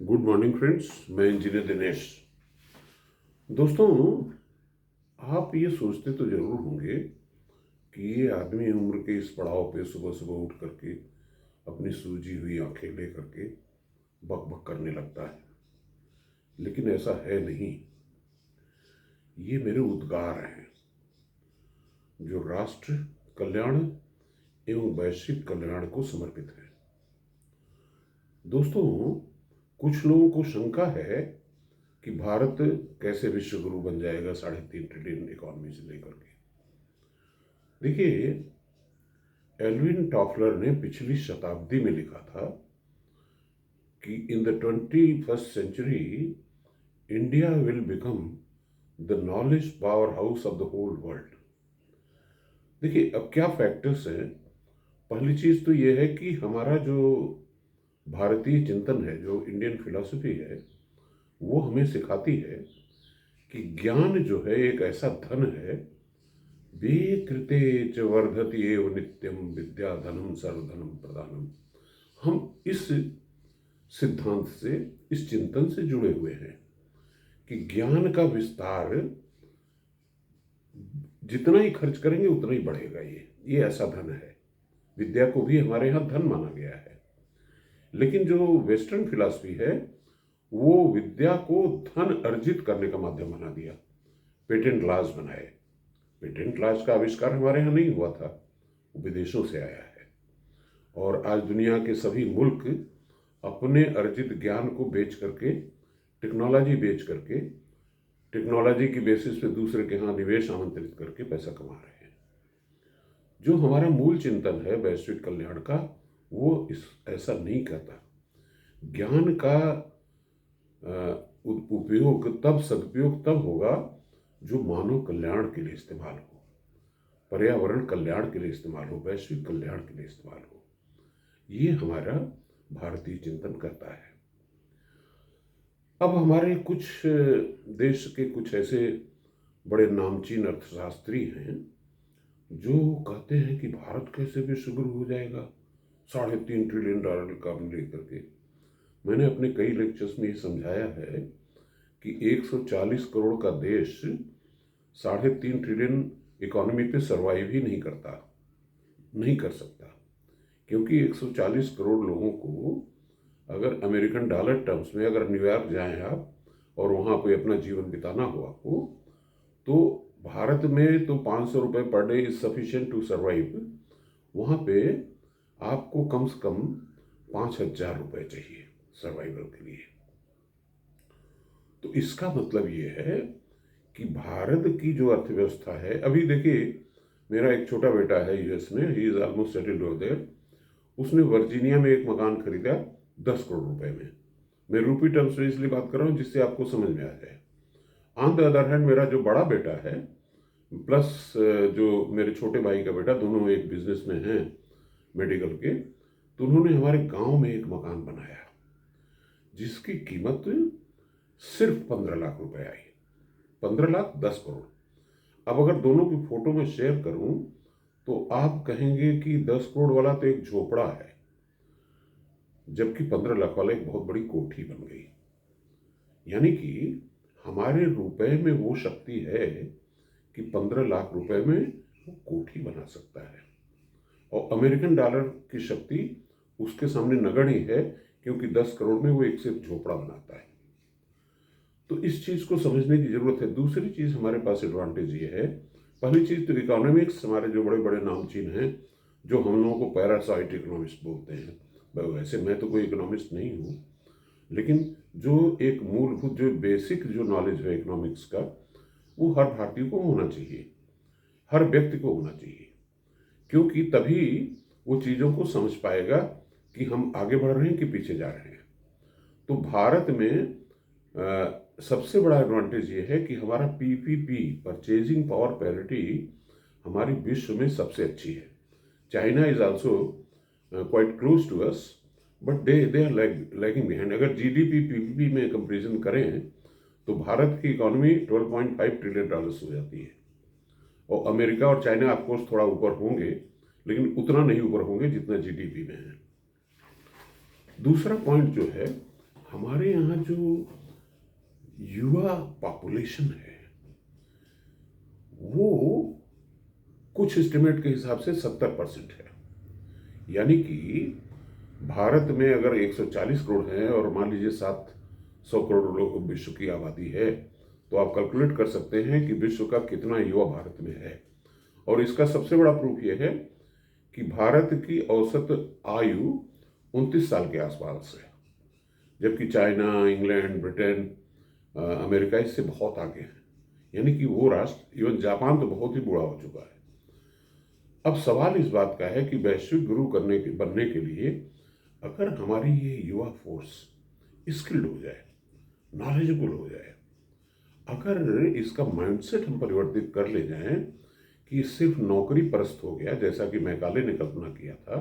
Good morning friends, मैं engineer Dinesh. दोस्तों, आप ये सोचते तो जरूर होंगे कि ये आदमी उम्र के इस पड़ाव पे सुबह सुबह उठ करके अपनी सूजी हुई आंखें ले करके बक बक करने लगता है, लेकिन ऐसा है नहीं। ये मेरे उद्गार हैं जो राष्ट्र कल्याण एवं वैश्विक कल्याण को समर्पित है। दोस्तों, कुछ लोगों को शंका है कि भारत कैसे विश्व गुरु बन जाएगा 3.5 ट्रिलियन इकोनॉमी से लेकर के। देखिए, एल्विन टॉफलर ने पिछली शताब्दी में लिखा था कि in the 21st century India will become the knowledge power house of the whole world. देखिए, अब क्या फैक्टर्स हैं। पहली चीज तो यह है कि हमारा जो भारतीय चिंतन है, जो इंडियन फिलॉसफी है, वो हमें सिखाती है कि ज्ञान जो है एक ऐसा धन है, विकृते च वर्धति एव नित्यम विद्या धनम सर्वधनम प्रधानम। हम इस सिद्धांत से, इस चिंतन से जुड़े हुए हैं कि ज्ञान का विस्तार जितना ही खर्च करेंगे उतना ही बढ़ेगा। ये ऐसा धन है। विद्या को भी हमारे यहाँ धन माना गया है, लेकिन जो वेस्टर्न फिलॉसफी है वो विद्या को धन अर्जित करने का माध्यम बना दिया। पेटेंट लॉज बनाए। पेटेंट लॉज का आविष्कार हमारे यहाँ नहीं हुआ था, वो विदेशों से आया है। और आज दुनिया के सभी मुल्क अपने अर्जित ज्ञान को बेच करके, टेक्नोलॉजी बेच करके, टेक्नोलॉजी की बेसिस पे दूसरे के यहाँ निवेश आमंत्रित करके पैसा कमा रहे हैं। जो हमारा मूल चिंतन है वैश्विक कल्याण का, वो ऐसा नहीं करता। ज्ञान का उपयोग तब, सदुपयोग तब होगा जो मानव कल्याण के लिए इस्तेमाल हो, पर्यावरण कल्याण के लिए इस्तेमाल हो, वैश्विक कल्याण के लिए इस्तेमाल हो। ये हमारा भारतीय चिंतन करता है। अब हमारे कुछ देश के कुछ ऐसे बड़े नामचीन अर्थशास्त्री हैं जो कहते हैं कि भारत कैसे विश्व गुरु हो जाएगा 3.5 ट्रिलियन डॉलर का लेकर के। मैंने अपने कई लेक्चर्स में ये समझाया है कि 140 करोड़ का देश 3.5 ट्रिलियन इकोनॉमी पे सरवाइव ही नहीं कर सकता, क्योंकि 140 करोड़ लोगों को अगर अमेरिकन डॉलर टर्म्स में अगर न्यूयॉर्क जाएं आप और वहाँ पे अपना जीवन बिताना हो आपको, तो भारत में तो 500 रुपये per day is sufficient to survive. वहाँ पे आपको कम से कम 5,000 रुपये चाहिए सर्वाइवल के लिए। तो इसका मतलब ये है कि भारत की जो अर्थव्यवस्था है, अभी देखिए, मेरा एक छोटा बेटा है यूएस में, he is almost settled over there. उसने वर्जीनिया में एक मकान खरीदा 10 करोड़ रुपए में। मैं रूपी टर्म्स में इसलिए बात कर रहा हूँ जिससे आपको समझ में आ जाए। ऑन द अदर हैंड, मेरा जो बड़ा बेटा है प्लस जो मेरे छोटे भाई का बेटा, दोनों एक बिजनेस में हैं मेडिकल के, तो उन्होंने हमारे गांव में एक मकान बनाया जिसकी कीमत सिर्फ 15 लाख रुपए आई। 15 लाख 10 करोड़। अब अगर दोनों की फोटो में शेयर करूं तो आप कहेंगे कि 10 करोड़ वाला तो एक झोपड़ा है, जबकि 15 लाख वाला एक बहुत बड़ी कोठी बन गई। यानी कि हमारे रुपए में वो शक्ति है कि 15 लाख रुपए में वो कोठी बना सकता है, और अमेरिकन डॉलर की शक्ति उसके सामने नगण्य है, क्योंकि 10 करोड़ में वो एक सिर्फ झोपड़ा बनाता है। तो इस चीज को समझने की जरूरत है। दूसरी चीज हमारे पास एडवांटेज ये है, पहली चीज तो इकोनॉमिक्स, हमारे जो बड़े बड़े नामचीन हैं, जो हम लोगों को पैरासाइट इकोनॉमिस्ट बोलते हैं। वैसे मैं तो कोई इकोनॉमिस्ट नहीं हूँ, लेकिन जो एक मूलभूत, जो बेसिक जो नॉलेज है इकोनॉमिक्स का, वो हर भारतीय को होना चाहिए, हर व्यक्ति को होना चाहिए, क्योंकि तभी वो चीज़ों को समझ पाएगा कि हम आगे बढ़ रहे हैं कि पीछे जा रहे हैं। तो भारत में सबसे बड़ा एडवांटेज ये है कि हमारा पीपीपी, परचेजिंग पावर पैरिटी, हमारी विश्व में सबसे अच्छी है। China is also quite close to us, but they are lagging behind. अगर जीडीपी पीपीपी में कंपेरिजन करें तो भारत की इकोनॉमी 12.5 ट्रिलियन डॉलर्स हो जाती है, और अमेरिका और चाइना ऑफकोर्स थोड़ा ऊपर होंगे, लेकिन उतना नहीं ऊपर होंगे जितना जीडीपी में है। दूसरा पॉइंट जो है, हमारे यहाँ जो युवा पॉपुलेशन है वो कुछ एस्टिमेट के हिसाब से 70% है। यानी कि भारत में अगर 140 करोड़ हैं और मान लीजिए 700 करोड़ लोग विश्व की आबादी है, तो आप कैलकुलेट कर सकते हैं कि विश्व का कितना युवा भारत में है। और इसका सबसे बड़ा प्रूफ यह है कि भारत की औसत आयु 29 साल के आसपास है, जबकि चाइना, इंग्लैंड, ब्रिटेन, अमेरिका इससे बहुत आगे हैं। यानी कि वो राष्ट्र, इवन जापान तो बहुत ही बूढ़ा हो चुका है। अब सवाल इस बात का है कि वैश्विक गुरु बनने के लिए अगर हमारी ये युवा फोर्स स्किल्ड हो जाए, नॉलेजेबल हो जाए, अगर इसका माइंडसेट हम परिवर्तित कर ले जाएं कि ये सिर्फ नौकरी परस्त हो गया, जैसा कि मैकाले ने कल्पना किया था,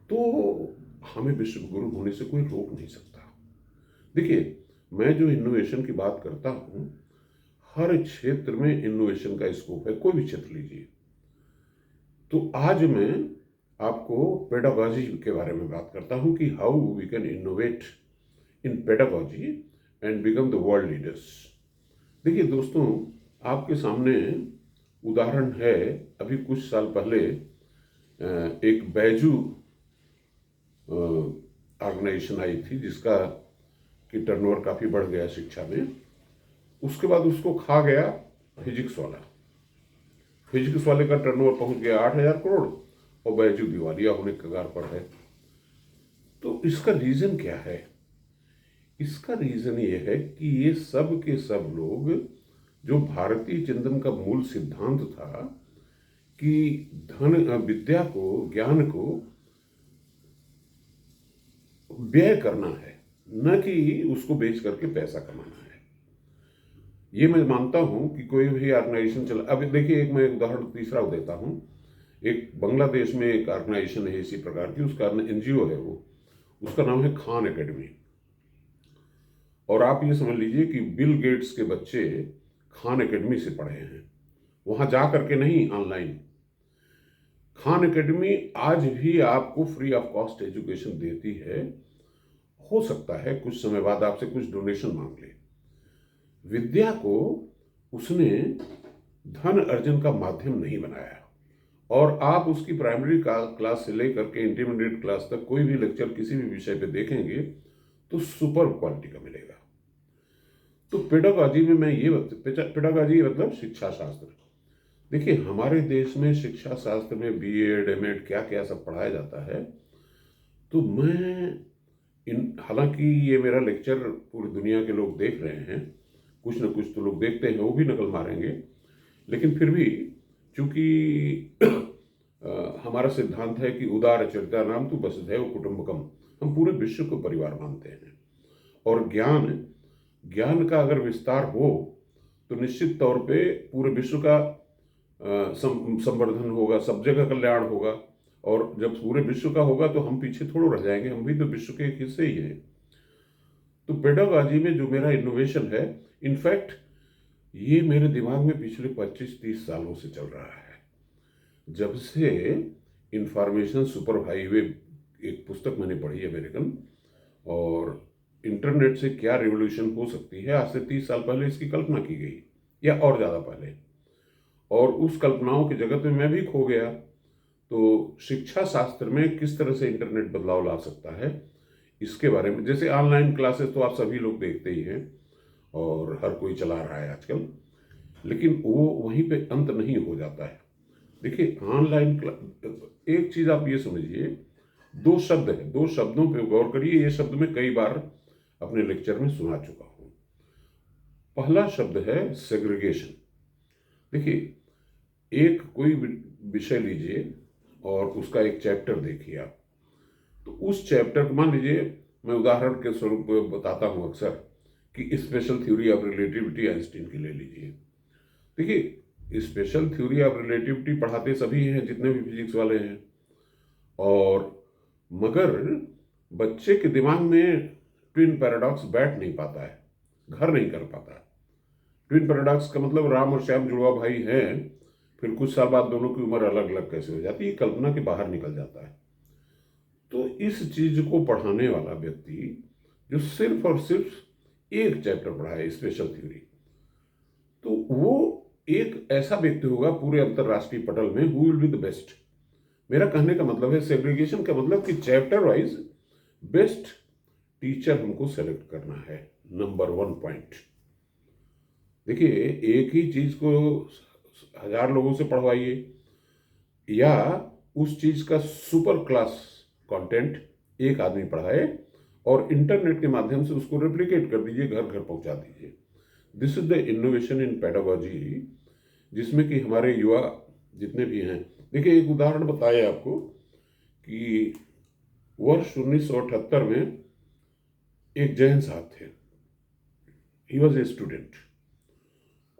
तो हमें विश्व गुरु होने से कोई रोक नहीं सकता। देखिए, मैं जो इनोवेशन की बात करता हूं, हर क्षेत्र में इनोवेशन का स्कोप है, कोई भी क्षेत्र लीजिए। तो आज मैं आपको पेडागॉजी के बारे में बात करता हूं कि how we can innovate in pedagogy and become the world leaders. देखिए दोस्तों, आपके सामने उदाहरण है, अभी कुछ साल पहले एक बैजू ऑर्गेनाइजेशन आई थी जिसका कि टर्नओवर काफ़ी बढ़ गया शिक्षा में। उसके बाद उसको खा गया फिजिक्स वाला। फिजिक्स वाले का टर्नओवर पहुंच गया 8,000 करोड़ और बैजू दिवालिया होने के कगार पर है। तो इसका रीजन क्या है? इसका रीजन ये है कि ये सब के सब लोग, जो भारतीय चिंतन का मूल सिद्धांत था कि धन, विद्या को, ज्ञान को व्यय करना है, न कि उसको बेच करके पैसा कमाना है। ये मैं मानता हूं कि कोई भी ऑर्गेनाइजेशन चला। अभी देखिए, एक मैं उदाहरण तीसरा देता हूं। एक बांग्लादेश में एक ऑर्गेनाइजेशन है इसी प्रकार की, उसका एनजीओ है वो, उसका नाम है खान एकेडमी। और आप ये समझ लीजिए कि बिल गेट्स के बच्चे खान एकेडमी से पढ़े हैं, वहां जा करके नहीं, ऑनलाइन। खान एकेडमी आज भी आपको फ्री ऑफ कॉस्ट एजुकेशन देती है। हो सकता है कुछ समय बाद आपसे कुछ डोनेशन मांग ले। विद्या को उसने धन अर्जन का माध्यम नहीं बनाया। और आप उसकी प्राइमरी क्लास से लेकर के इंटरमीडिएट क्लास तक कोई भी लेक्चर किसी भी विषय पे देखेंगे तो सुपर क्वालिटी का मिलेगा। तो पेडागॉजी में मैं ये, पेडागॉजी मतलब शिक्षा शास्त्र। देखिए, हमारे देश में शिक्षा शास्त्र में बीएड, एमएड, क्या क्या सब पढ़ाया जाता है। तो मैं हालांकि ये मेरा लेक्चर पूरी दुनिया के लोग देख रहे हैं, कुछ न कुछ तो लोग देखते हैं, वो भी नकल मारेंगे, लेकिन फिर भी चूंकि हमारा सिद्धांत है कि उदार चरिता नाम तो वसुधैव कुटुंबकम, हम पूरे विश्व को परिवार मानते हैं। और ज्ञान का अगर विस्तार हो तो निश्चित तौर पे पूरे विश्व का संवर्धन होगा, सब जगह कल्याण होगा। और जब पूरे विश्व का होगा तो हम पीछे थोड़ा रह जाएंगे, हम भी तो विश्व के एक हिस्से ही हैं। तो पेडागॉजी में जो मेरा इनोवेशन है, इनफैक्ट ये मेरे दिमाग में पिछले 25-30 सालों से चल रहा है। जब से इंफॉर्मेशन सुपर हाईवे एक पुस्तक मैंने पढ़ी अमेरिकन, और इंटरनेट से क्या रिवोल्यूशन हो सकती है, आज से 30 साल पहले इसकी कल्पना की गई, या और ज़्यादा पहले। और उस कल्पनाओं की जगत में मैं भी खो गया। तो शिक्षा शास्त्र में किस तरह से इंटरनेट बदलाव ला सकता है, इसके बारे में, जैसे ऑनलाइन क्लासेस तो आप सभी लोग देखते ही हैं और हर कोई चला रहा है आजकल, लेकिन वो वहीं पे अंत नहीं हो जाता है। देखिए, ऑनलाइन एक चीज आप ये समझिए, दो शब्द है, दो शब्दों पे गौर करिए। ये शब्द मैं कई बार अपने लेक्चर में सुना चुका हूं। पहला शब्द है सेग्रीगेशन। देखिए, एक कोई विषय लीजिए और उसका एक चैप्टर देखिए आप, तो उस चैप्टर को मान लीजिए, मैं उदाहरण के स्वरूप बताता हूं अक्सर कि special theory of relativity Einstein की ले लीजिए। देखिए, स्पेशल थ्योरी ऑफ रिलेटिविटी पढ़ाते सभी हैं, जितने भी फिजिक्स वाले हैं, और मगर बच्चे के दिमाग में ट्विन पैराडॉक्स बैठ नहीं पाता है, घर नहीं कर पाता। ट्विन पैराडॉक्स का मतलब राम और श्याम जुड़वा भाई हैं, फिर कुछ साल बाद दोनों की उम्र अलग अलग कैसे हो जाती है, कल्पना के बाहर निकल जाता है। तो इस चीज को पढ़ाने वाला व्यक्ति जो सिर्फ और सिर्फ एक चैप्टर पढ़ा है, स्पेशल थ्योरी, तो वो एक ऐसा व्यक्ति होगा पूरे अंतरराष्ट्रीय पटल में who will be the best. मेरा कहने का मतलब है सेग्रीगेशन का मतलब कि चैप्टर वाइज बेस्ट टीचर हमको सेलेक्ट करना है। Number 1 point. देखिए, एक ही चीज को 1000 लोगों से पढ़वाइए या उस चीज का सुपर क्लास कंटेंट एक आदमी पढ़ाए और इंटरनेट के माध्यम से उसको रेप्लिकेट कर दीजिए, घर घर पहुंचा दीजिए। This is the innovation in pedagogy, जिसमें कि हमारे युवा जितने भी हैं, देखिए एक उदाहरण बताए आपको कि वर्ष 1978 में एक जैन साहब थे, ही वॉज ए स्टूडेंट,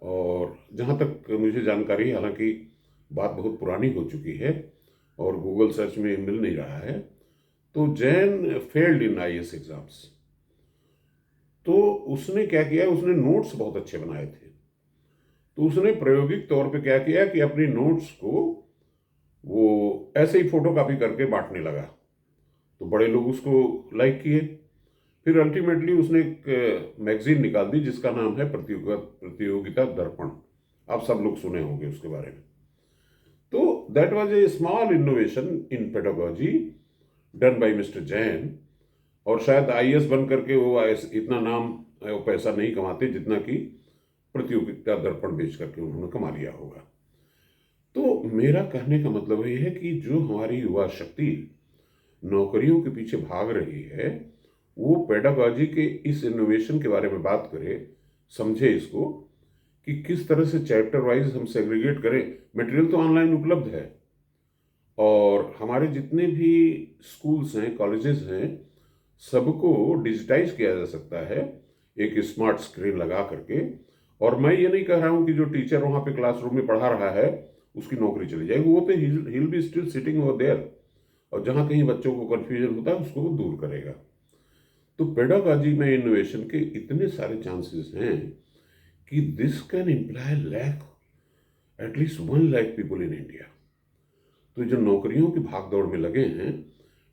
और जहाँ तक मुझे जानकारी है, हालांकि बात बहुत पुरानी हो चुकी है और गूगल सर्च में मिल नहीं रहा है, तो Jain failed in IAS exams. तो उसने क्या किया, उसने नोट्स बहुत अच्छे बनाए थे, तो उसने प्रायोगिक तौर पे क्या किया कि अपनी नोट्स को वो ऐसे ही फोटो कॉपी करके बांटने लगा, तो बड़े लोग उसको लाइक किए। फिर अल्टीमेटली उसने एक मैगजीन निकाल दी जिसका नाम है प्रतियोगिता दर्पण। आप सब लोग सुने होंगे उसके बारे में। तो that was a small innovation in pedagogy done by mister Jain, और शायद आईएएस बन करके वो इतना नाम वो पैसा नहीं कमाते जितना कि प्रतियोगिता दर्पण बेच करके उन्होंने कमा लिया होगा। तो मेरा कहने का मतलब ये है कि जो हमारी युवा शक्ति नौकरियों के पीछे भाग रही है, वो पेडागोजी के इस इनोवेशन के बारे में बात करे, समझे इसको कि किस तरह से चैप्टर वाइज हम सेग्रीगेट करें। मटेरियल तो ऑनलाइन उपलब्ध है, और हमारे जितने भी स्कूल्स हैं, कॉलेजेस हैं, सबको डिजिटाइज किया जा सकता है एक स्मार्ट स्क्रीन लगा करके। और मैं ये नहीं कह रहा हूं कि जो टीचर वहां पे क्लासरूम में पढ़ा रहा है उसकी नौकरी चली जाएगी, वो तो he will be still sitting over there, और जहां कहीं बच्चों को कंफ्यूजन होता है उसको वो दूर करेगा। तो पेडागोजी में इनोवेशन के इतने सारे चांसेस हैं कि this can employ lack at least 1 lakh people in India. तो जो नौकरियों की भागदौड़ में लगे हैं,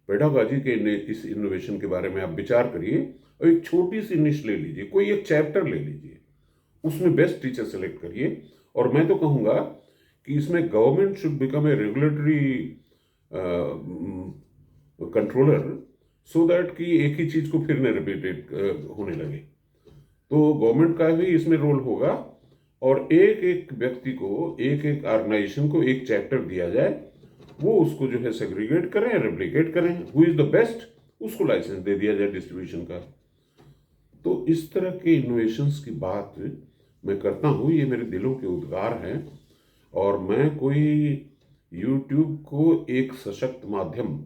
पेडागोजी के इस इनोवेशन के बारे में आप विचार करिए और एक छोटी सी निश ले लीजिए, कोई एक चैप्टर ले लीजिए, उसमें बेस्ट टीचर सेलेक्ट करिए। और मैं तो कहूँगा कि इसमें government should become a regulatory controller, so that कि एक ही चीज को फिर न रिपीटेड होने लगे। तो गवर्नमेंट का भी इसमें रोल होगा, और एक एक व्यक्ति को, एक एक ऑर्गेनाइजेशन को एक चैप्टर दिया जाए, वो उसको जो है सेग्रीगेट करें, रेप्लिकेट करें, हु इज द बेस्ट, उसको लाइसेंस दे दिया जाए डिस्ट्रीब्यूशन का। तो इस तरह के इनोवेशंस की बात मैं करता हूँ, ये मेरे दिलों के उद्गार हैं, और मैं कोई यूट्यूब को एक सशक्त माध्यम,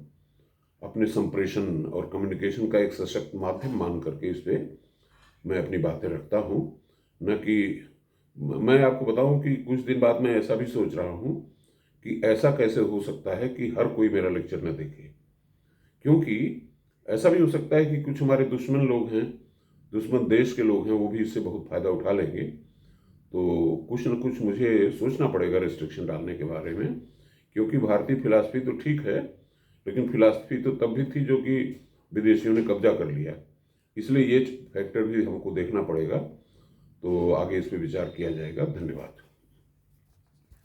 अपने संप्रेषण और कम्युनिकेशन का एक सशक्त माध्यम मान करके इस पे मैं अपनी बातें रखता हूँ। न कि मैं आपको बताऊं कि कुछ दिन बाद मैं ऐसा भी सोच रहा हूँ कि ऐसा कैसे हो सकता है कि हर कोई मेरा लेक्चर न देखे, क्योंकि ऐसा भी हो सकता है कि कुछ हमारे दुश्मन लोग हैं, दुश्मन देश के लोग हैं, वो भी इससे बहुत फायदा उठा लेंगे। तो कुछ न कुछ मुझे सोचना पड़ेगा रिस्ट्रिक्शन डालने के बारे में, क्योंकि भारतीय फिलॉसफी तो ठीक है, लेकिन फिलॉसफी तो तब भी थी जो कि विदेशियों ने कब्जा कर लिया, इसलिए ये फैक्टर भी हमको देखना पड़ेगा। तो आगे इस पर विचार किया जाएगा। धन्यवाद।